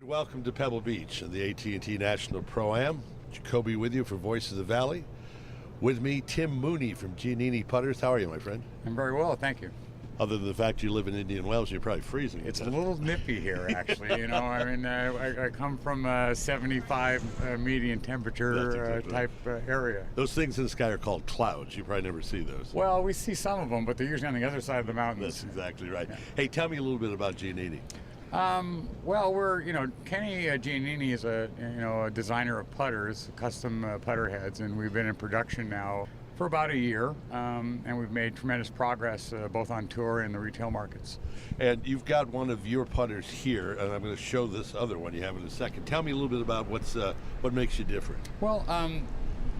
Welcome to Pebble Beach and the AT&T National Pro-Am. Jacoby with you for Voice of the Valley. With me, Tim Mooney from Giannini Putters. How are you, my friend? I'm very well, thank you. Other than the fact you live in Indian Wells, you're probably freezing. It's a little nippy here, actually. You know, I mean, I come from a 75 median temperature exactly type area. Those things in the sky are called clouds. You probably never see those. Well, we see some of them, but they're usually on the other side of the mountains. That's exactly right. Yeah. Hey, tell me a little bit about Giannini. Well, Kenny Giannini is a designer of putters, custom putter heads, and we've been in production now for about a year, and we've made tremendous progress both on tour and the retail markets. And you've got one of your putters here, and I'm going to show this other one you have in a second. Tell me a little bit about what makes you different. Well,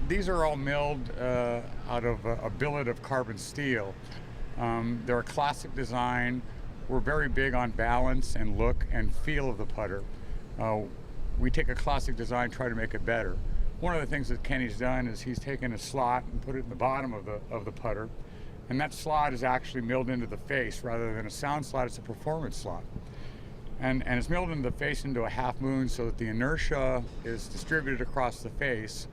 these are all milled out of a billet of carbon steel. They're a classic design. We're very big on balance and look and feel of the putter. We take a classic design, try to make it better. One of the things that Kenny's done is he's taken a slot and put it in the bottom of the putter, and that slot is actually milled into the face rather than a sound slot. It's a performance slot, and it's milled into the face into a half moon so that the inertia is distributed across the face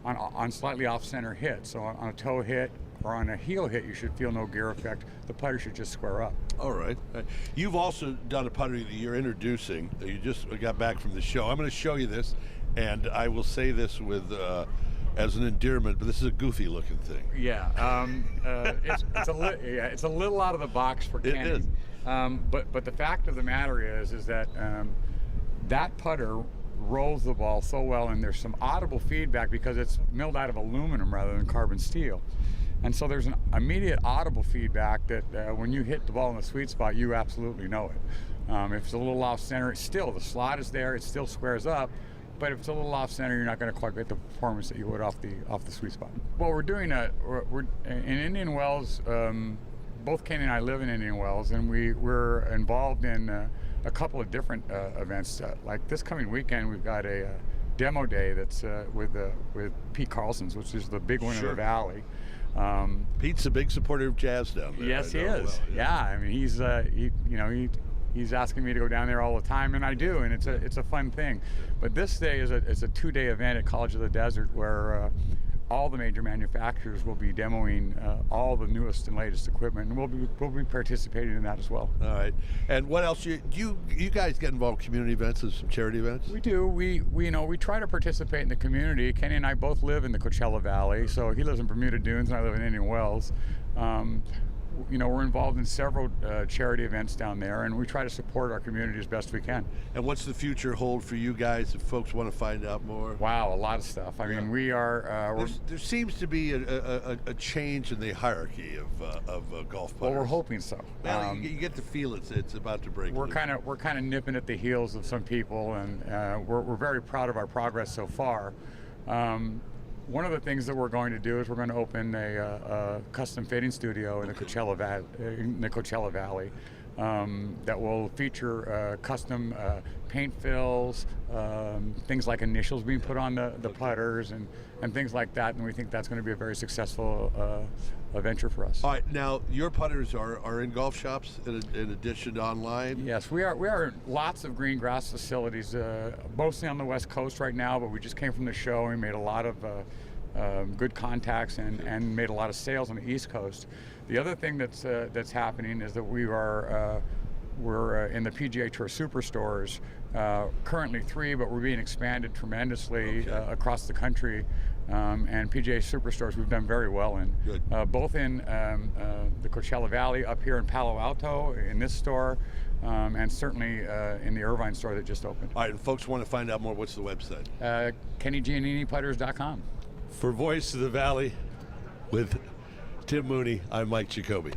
on slightly off-center hits. So on a toe hit or on a heel hit, you should feel no gear effect. The putter should just square up. All right. You've also done a putter that you're introducing. You just got back from the show. I'm going to show you this, and I will say this with as an endearment, but this is a goofy-looking thing. Yeah, it's a little out of the box for Kenny. It is. But the fact of the matter is that that putter rolls the ball so well, and there's some audible feedback because it's milled out of aluminum rather than carbon steel. And so there's an immediate audible feedback that when you hit the ball in the sweet spot, you absolutely know it. If it's a little off center, still the slot is there, it still squares up. But if it's a little off center, you're not going to quite get the performance that you would off the sweet spot. Well, we're doing we're in Indian Wells. Both Kenny and I live in Indian Wells, and we're involved in a couple of different events. Like this coming weekend, we've got a demo day that's with Pete Carlson's, which is the big one in the valley. Pete's a big supporter of jazz down there. Yes, he is. Well, yeah, I mean he's asking me to go down there all the time, and I do, and it's a fun thing. But this day is a 2-day event at College of the Desert where all the major manufacturers will be demoing all the newest and latest equipment, and we'll be participating in that as well. All right. And what else? You guys get involved in community events and some charity events? We do. We try to participate in the community. Kenny and I both live in the Coachella Valley, so he lives in Bermuda Dunes, and I live in Indian Wells. We're involved in several charity events down there, and we try to support our community as best we can. And what's the future hold for you guys if folks want to find out more? Wow, a lot of stuff. I mean, we are... there seems to be a change in the hierarchy of golf putters. Well, we're hoping so. Well, you get the feel it's about to break. We're kind of nipping at the heels of some people, and we're very proud of our progress so far. One of the things that we're going to do is we're going to open a custom fitting studio in the Coachella Valley that will feature custom paint fills, things like initials being put on the putters and things like that. And we think that's going to be a very successful venture for us. All right, now your putters are in golf shops in addition to online? Yes, we are lots of green grass facilities, mostly on the West Coast right now, but we just came from the show and we made a lot of good contacts and made a lot of sales on the East Coast. The other thing that's happening is that we're in the PGA Tour Superstores, currently 3, but we're being expanded tremendously across the country. And PGA Superstores we've done very well in. Good. Both in the Coachella Valley, up here in Palo Alto, in this store, and certainly in the Irvine store that just opened. All right, and folks want to find out more, what's the website? KennyGianniniPutters.com. For Voice of the Valley with Tim Mooney, I'm Mike Jacoby.